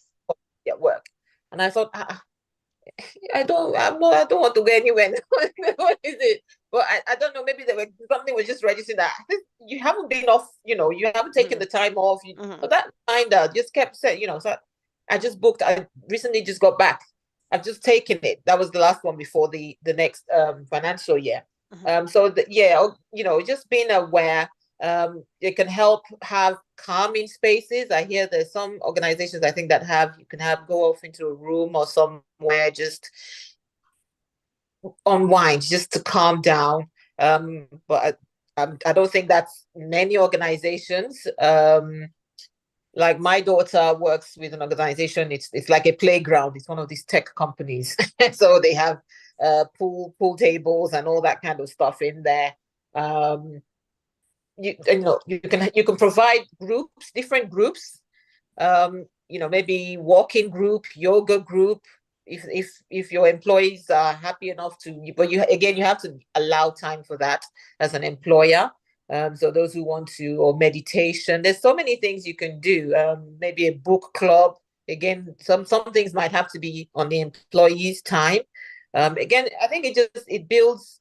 at work. And I thought, I don't want to go anywhere. What is it? But I don't know, maybe something was just registering that you haven't been off, you haven't taken the time off. But that reminder just kept saying, so I just booked. I recently just got back. I've just taken it. That was the last one before the next financial year. Just being aware. It can help have calming spaces. I hear there's some organizations I think that you can go off into a room or somewhere, just unwind, just to calm down. But I don't think that's many organizations. Like my daughter works with an organization. It's like a playground. It's one of these tech companies, so they have pool tables and all that kind of stuff in there. You can provide groups, different groups. Maybe walking group, yoga group. If your employees are happy enough to, but you have to allow time for that as an employer. So those who want to, or meditation, there's so many things you can do. Maybe a book club. Again, some things might have to be on the employee's time. Again, I think it builds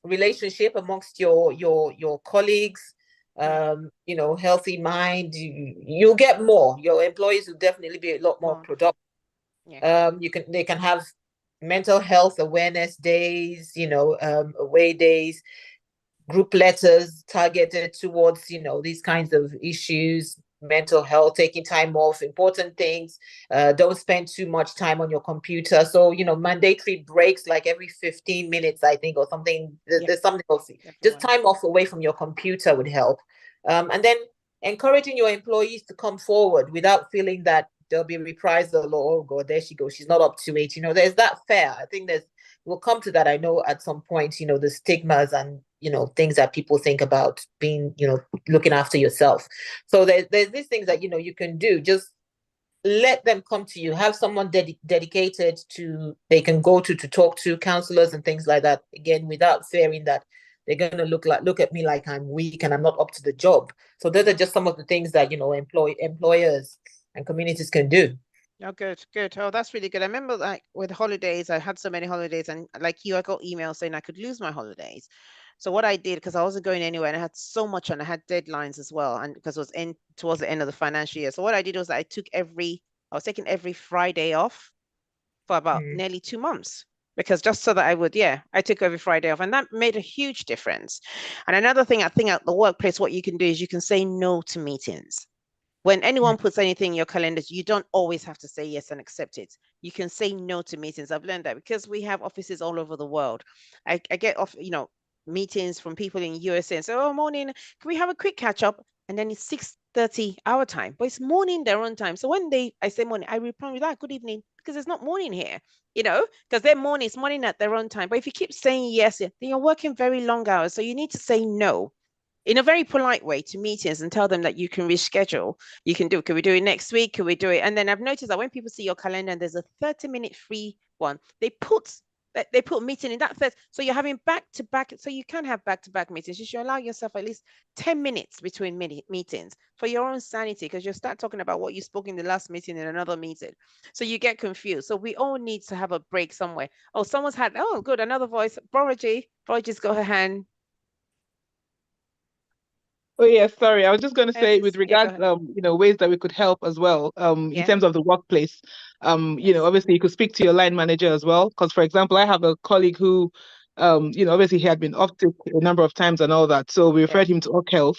relationship amongst your colleagues. Healthy mind. You'll get more. Your employees will definitely be a lot more productive. Yeah. They can have mental health awareness days. Away days. Group letters targeted towards, these kinds of issues, mental health, taking time off, important things. Don't spend too much time on your computer. So, mandatory breaks like every 15 minutes, I think, or something. There's something else. Just time off away from your computer would help. And then encouraging your employees to come forward without feeling that there'll be a reprisal, or, oh God, there she goes, she's not up to it. There's that fear. I think we'll come to that. I know at some point, the stigmas and, things that people think about being, looking after yourself. So there's these things that, you can do. Just let them come to you. Have someone dedicated to they can go to talk to counselors and things like that. Again, without fearing that they're gonna look at me like I'm weak and I'm not up to the job. So those are just some of the things that employers and communities can do. Oh, good, good. Oh, that's really good. I remember like with holidays, I had so many holidays, and like you, I got emails saying I could lose my holidays. So what I did, because I wasn't going anywhere and I had so much on, I had deadlines as well, and because it was towards the end of the financial year. So what I did was I was taking every Friday off for about nearly 2 months, because just so that I took every Friday off, and that made a huge difference. And another thing, I think at the workplace, what you can do is you can say no to meetings. When anyone puts anything in your calendars, you don't always have to say yes and accept it. You can say no to meetings. I've learned that because we have offices all over the world. I get off, meetings from people in USA and say, "Oh, morning, can we have a quick catch up?" And then it's 6:30 our time, but it's morning their own time. So when I say morning, I reply with that, "Good evening," because it's not morning here, because their morning is morning at their own time. But if you keep saying yes, then you're working very long hours. So you need to say no in a very polite way to meetings and tell them that you can reschedule. You can do, can we do it next week? Can we do it? And then I've noticed that when people see your calendar and there's a 30-minute free one, they put meeting in that first. So you're having back-to-back. So you can have back-to-back meetings. You should allow yourself at least 10 minutes between meetings for your own sanity, because you'll start talking about what you spoke in the last meeting in another meeting. So you get confused. So we all need to have a break somewhere. Oh, someone's had, oh, good, another voice. Boroji's got her hand. Oh yes, sorry. I was just going to say, Yes, with yeah, go regards, ahead. ways that we could help as well, in Yeah. terms of the workplace. Yes. Obviously you could speak to your line manager as well. Because for example, I have a colleague who, obviously he had been off sick a number of times and all that. So we referred him to Org Health,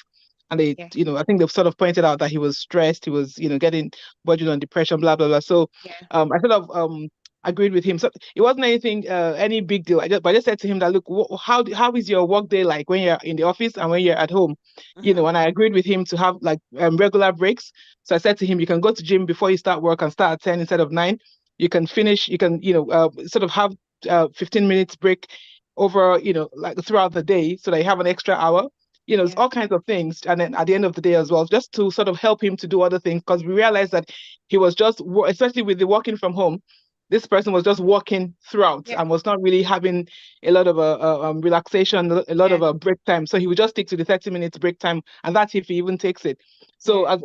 and they, Yeah. I think they've sort of pointed out that he was stressed, he was, getting budget on depression, blah blah blah. So Yeah. I sort of agreed with him. So it wasn't anything, any big deal. But I just said to him that, look, how is your work day like when you're in the office and when you're at home? And I agreed with him to have like regular breaks. So I said to him, you can go to gym before you start work and start at 10 instead of 9. You can finish, you can, sort of have 15 minutes break over, like throughout the day, so that you have an extra hour. It's all kinds of things. And then at the end of the day as well, just to sort of help him to do other things, because we realized that he was just, especially with the working from home, this person was just working throughout and was not really having a lot of relaxation, a lot of break time. So he would just stick to the 30 minutes break time, and that's if he even takes it. So as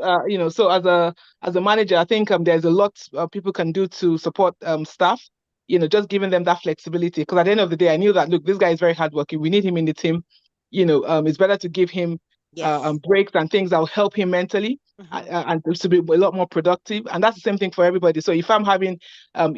as a manager, I think there's a lot people can do to support staff. Just giving them that flexibility. Because at the end of the day, I knew that, look, this guy is very hardworking. We need him in the team. It's better to give him breaks and things that will help him mentally and to be a lot more productive. And that's the same thing for everybody. So if I'm having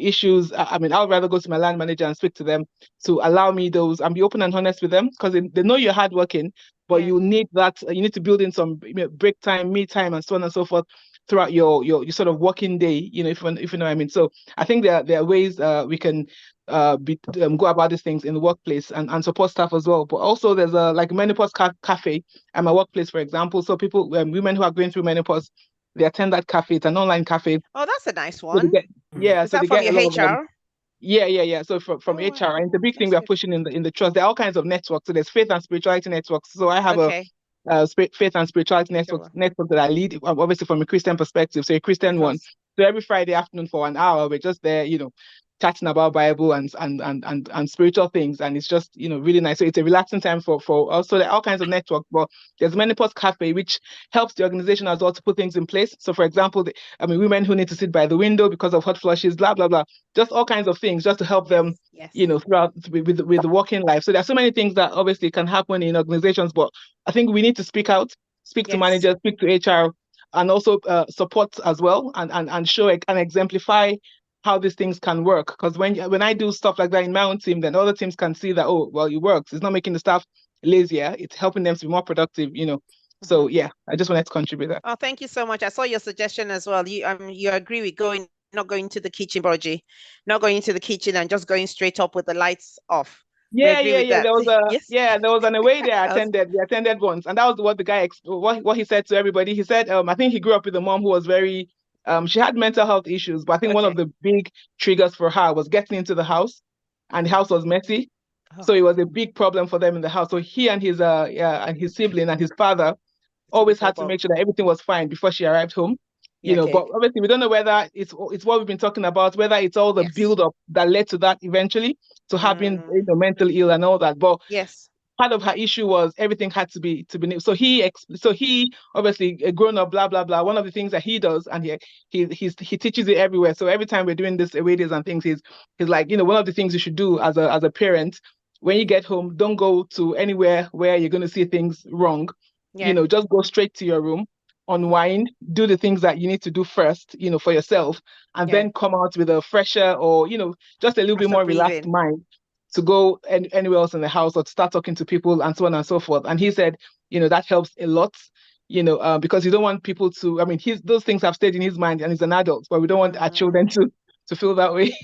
issues, I would rather go to my land manager and speak to them to allow me those and be open and honest with them, because they know you're hardworking, but you need that. You need to build in some break time, me time, and so on and so forth throughout your sort of working day. If you know what I mean. So I think there are ways we can go about these things in the workplace and support staff as well. But also there's a like menopause cafe at my workplace, for example. So people, women who are going through menopause, they attend that cafe. It's an online cafe. Oh, that's a nice So one. Is that from your HR? Yeah. So from HR, and it's a big thing we are pushing in the trust. There are all kinds of networks. So there's faith and spirituality networks. So I have a faith and spirituality network that I lead, obviously from a Christian perspective. So a Christian one. So every Friday afternoon for an hour, we're just there, chatting about Bible and spiritual things, and it's just really nice. So it's a relaxing time for us. So there are all kinds of networks, but there's Menopause Cafe, which helps the organization as well to put things in place. So for example, women who need to sit by the window because of hot flushes, blah blah blah, just all kinds of things just to help them throughout with the working life. So there's so many things that obviously can happen in organizations, but I think we need to speak out, speak to managers, speak to HR, and also support as well, and show and exemplify how these things can work. Because when I do stuff like that in my own team, then other teams can see that, oh, well, it works. It's not making the staff lazier. It's helping them to be more productive, So yeah, I just wanted to contribute that. Oh, thank you so much. I saw your suggestion as well. You agree with not going to the kitchen, Boroji, not going into the kitchen and just going straight up with the lights off. Yeah. There was an away day we attended once, and that was what the guy what he said to everybody. He said, I think he grew up with a mom who was very she had mental health issues, but I think one of the big triggers for her was getting into the house, and the house was messy. So it was a big problem for them in the house. So he and his sibling and his father always had to make sure that everything was fine before she arrived home. You know, Okay. but obviously we don't know whether it's what we've been talking about, whether it's all the Yes. build up that led to that eventually, to having mental ill and all that. But Yes. part of her issue was everything had to be named. So he obviously a grown up, blah blah blah. One of the things that he does, and he teaches it everywhere. So every time we're doing this away days and things, he's like, one of the things you should do as a parent, when you get home, don't go to anywhere where you're going to see things wrong. Yeah. Just go straight to your room, unwind, do the things that you need to do first, for yourself, and then come out with a fresher or, just a little bit more relaxed mind to go anywhere else in the house or to start talking to people and so on and so forth. And he said, that helps a lot, because you don't want people to, those things have stayed in his mind and he's an adult, but we don't want our children to feel that way.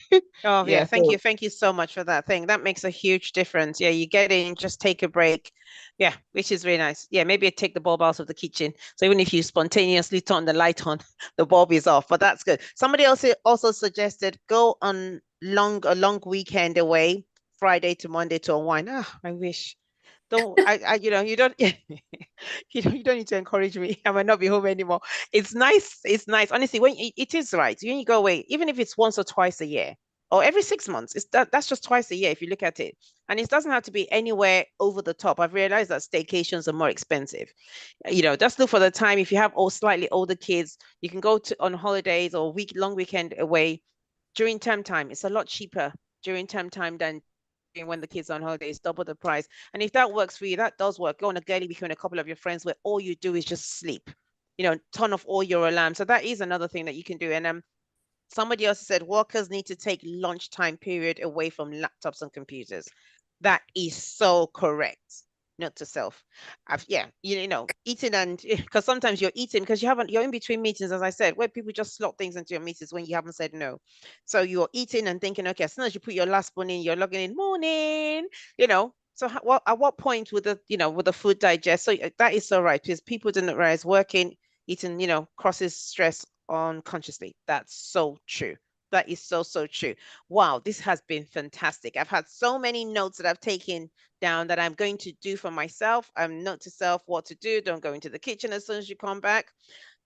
Oh, yeah. Thank you. Thank you so much for that thing. That makes a huge difference. Yeah, you get in, just take a break. Yeah, which is really nice. Yeah, maybe take the bulb out of the kitchen. So even if you spontaneously turn the light on, the bulb is off, but that's good. Somebody else also suggested go on a long weekend away, Friday to Monday to unwind. I wish. You don't you don't need to encourage me. I might not be home anymore. It's nice. It's nice. Honestly, when it is right, when you go away, even if it's once or twice a year or every 6 months, that's just twice a year if you look at it. And it doesn't have to be anywhere over the top. I've realized that staycations are more expensive. Just look for the time. If you have slightly older kids, you can go on holidays or long weekend away during term time. It's a lot cheaper during term time than when the kids are on holidays, double the price. And if that works for you, that does work. Go on a girly weekend with a couple of your friends where all you do is just sleep, turn off all your alarms. So that is another thing that you can do. And somebody else said workers need to take lunchtime period away from laptops and computers. That is so correct. Note to self. Eating, and because sometimes you're eating because you're in between meetings, as I said, where people just slot things into your meetings when you haven't said no. So you're eating and thinking, okay, as soon as you put your last spoon in, you're logging in morning, So at what point would the food digest? So that is so right, because people didn't realize eating, crosses stress unconsciously. That's so true. That is so, so true. Wow, this has been fantastic. I've had so many notes that I've taken down that I'm going to do for myself. Note to self what to do. Don't go into the kitchen as soon as you come back.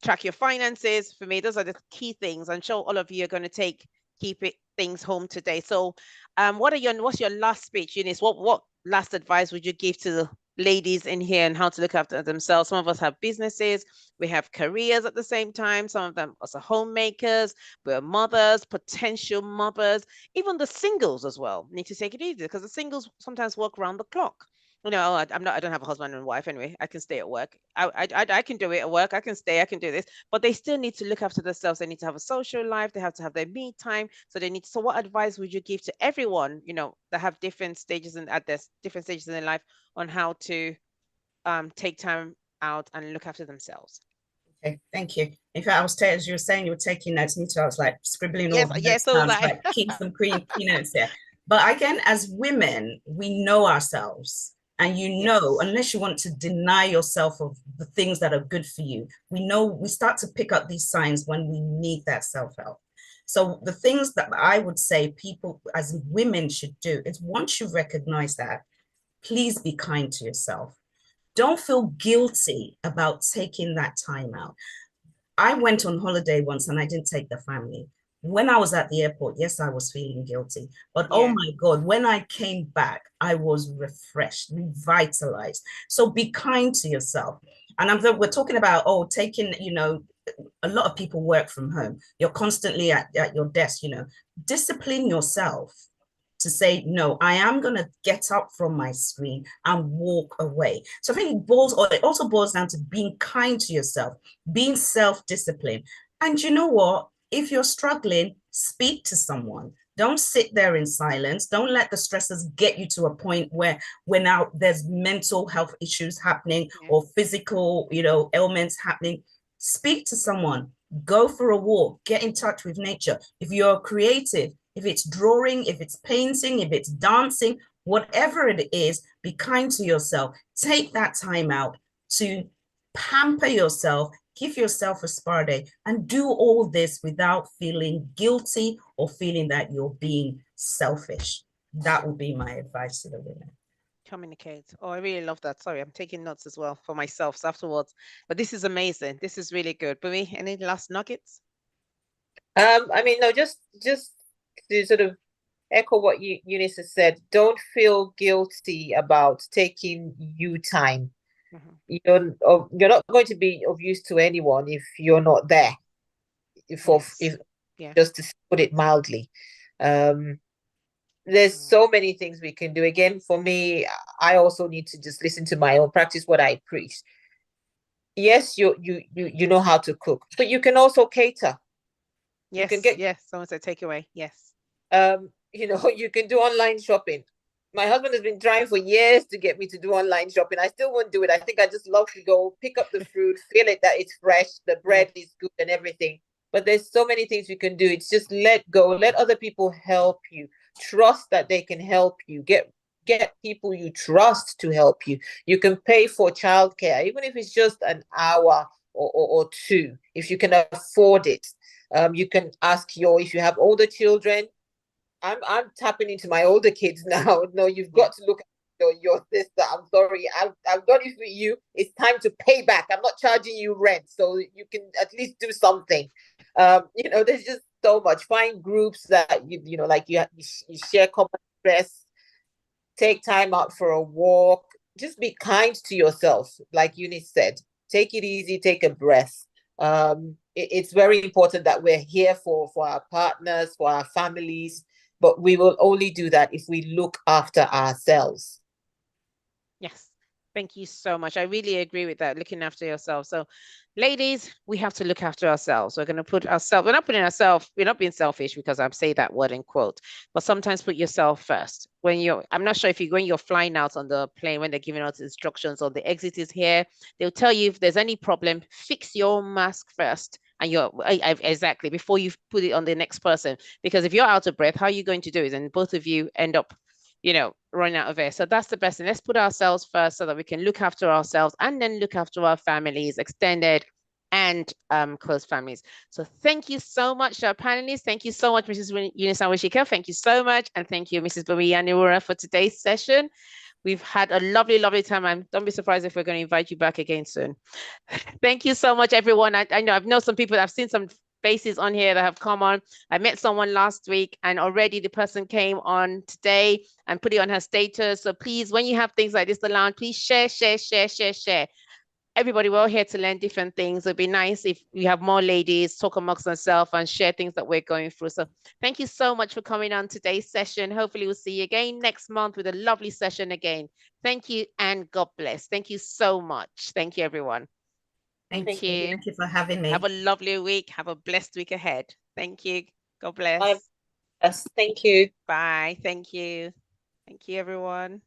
Track your finances. For me, those are the key things. I'm sure all of you are going to keep things home today. So what's your last speech, Eunice? What last advice would you give to the ladies in here and how to look after themselves? Some of us have businesses, we have careers at the same time. Some of them are homemakers, we're mothers, potential mothers, even the singles as well need to take it easy, because the singles sometimes work around the clock. I don't have a husband and wife anyway. I can stay at work. I can do it at work. I can stay, I can do this, but they still need to look after themselves. They need to have a social life. They have to have their me time. So what advice would you give to everyone, that have different stages in their life on how to take time out and look after themselves? Okay, thank you. In fact, as you were saying, you were taking notes. Me too. I was like scribbling all the notes down, like keep some key notes there. But again, as women, we know ourselves. And unless you want to deny yourself of the things that are good for you, we start to pick up these signs when we need that self-help. So the things that I would say people as women should do is, once you recognize that, please be kind to yourself. Don't feel guilty about taking that time out. I went on holiday once and I didn't take the family. When I was at the airport, yes, I was feeling guilty. But oh my God, when I came back, I was refreshed, revitalized. So be kind to yourself. And we're talking about, taking, a lot of people work from home. You're constantly at your desk, discipline yourself to say, no, I am going to get up from my screen and walk away. So I think it also boils down to being kind to yourself, being self-disciplined. And you know what? If you're struggling, speak to someone. Don't sit there in silence. Don't let the stresses get you to a point where now there's mental health issues happening or physical, ailments happening. Speak to someone. Go for a walk. Get in touch with nature. If you're creative, if it's drawing, if it's painting, if it's dancing, whatever it is, be kind to yourself. Take that time out to pamper yourself, give yourself a spa day, and do all this without feeling guilty or feeling that you're being selfish. That would be my advice to the women. Communicate. Oh, I really love that. Sorry, I'm taking notes as well for myself afterwards. But this is amazing. This is really good. Bumi, any last nuggets? I mean, no, just to sort of echo what Eunice has said. Don't feel guilty about taking you time. You're not going to be of use to anyone if you're not there. Just to put it mildly, there's so many things we can do. Again, for me, I also need to just listen to my own, practice what I preach. Yes, you know how to cook, but you can also cater. Yes, someone said takeaway. Yes. You can do online shopping. My husband has been trying for years to get me to do online shopping. I still won't do it. I think I just love to go pick up the fruit, feel it that it's fresh, the bread is good and everything. But there's so many things you can do. It's just let go, let other people help you. Trust that they can help you. Get people you trust to help you. You can pay for childcare, even if it's just an hour or two, if you can afford it. You can ask if you have older children. I'm tapping into my older kids now. No, you've got to look at your sister. I'm sorry, I've done it for you. It's time to pay back. I'm not charging you rent, so you can at least do something. There's just so much. Find groups that you share common interests. Take time out for a walk. Just be kind to yourself, like Eunice said. Take it easy. Take a breath. It's very important that we're here for our partners, for our families. But we will only do that if we look after ourselves. Yes. Thank you so much. I really agree with that, looking after yourself. So, ladies, we have to look after ourselves. We're going to put ourselves, we're not being selfish, because I'm saying that word in quote, but sometimes put yourself first. I'm not sure if when you're flying out on the plane, when they're giving out instructions or the exit is here, they'll tell you if there's any problem, fix your mask first. And exactly before you put it on the next person, because if you're out of breath, how are you going to do it? And both of you end up, running out of air. So that's the best thing. Let's put ourselves first so that we can look after ourselves and then look after our families, extended and close families. So thank you so much, our panelists. Thank you so much, Mrs. Eunice Awosika. Thank you so much. And thank you, Mrs. Bumi Yanniwura, for today's session. We've had a lovely, lovely time. Don't be surprised if we're going to invite you back again soon. Thank you so much, everyone. I know some people, I've seen some faces on here that have come on. I met someone last week and already the person came on today and put it on her status. So please, when you have things like this, the lounge, please share. Everybody, we're all here to learn different things. It'd be nice if we have more ladies talk amongst themselves and share things that we're going through. So thank you so much for coming on today's session. Hopefully we'll see you again next month with a lovely session again. Thank you and God bless. Thank you so much. Thank you, everyone. Thank you. Thank you for having me. Have a lovely week. Have a blessed week ahead. Thank you. God bless. Bye. Yes, thank you. Bye. Thank you. Thank you, everyone.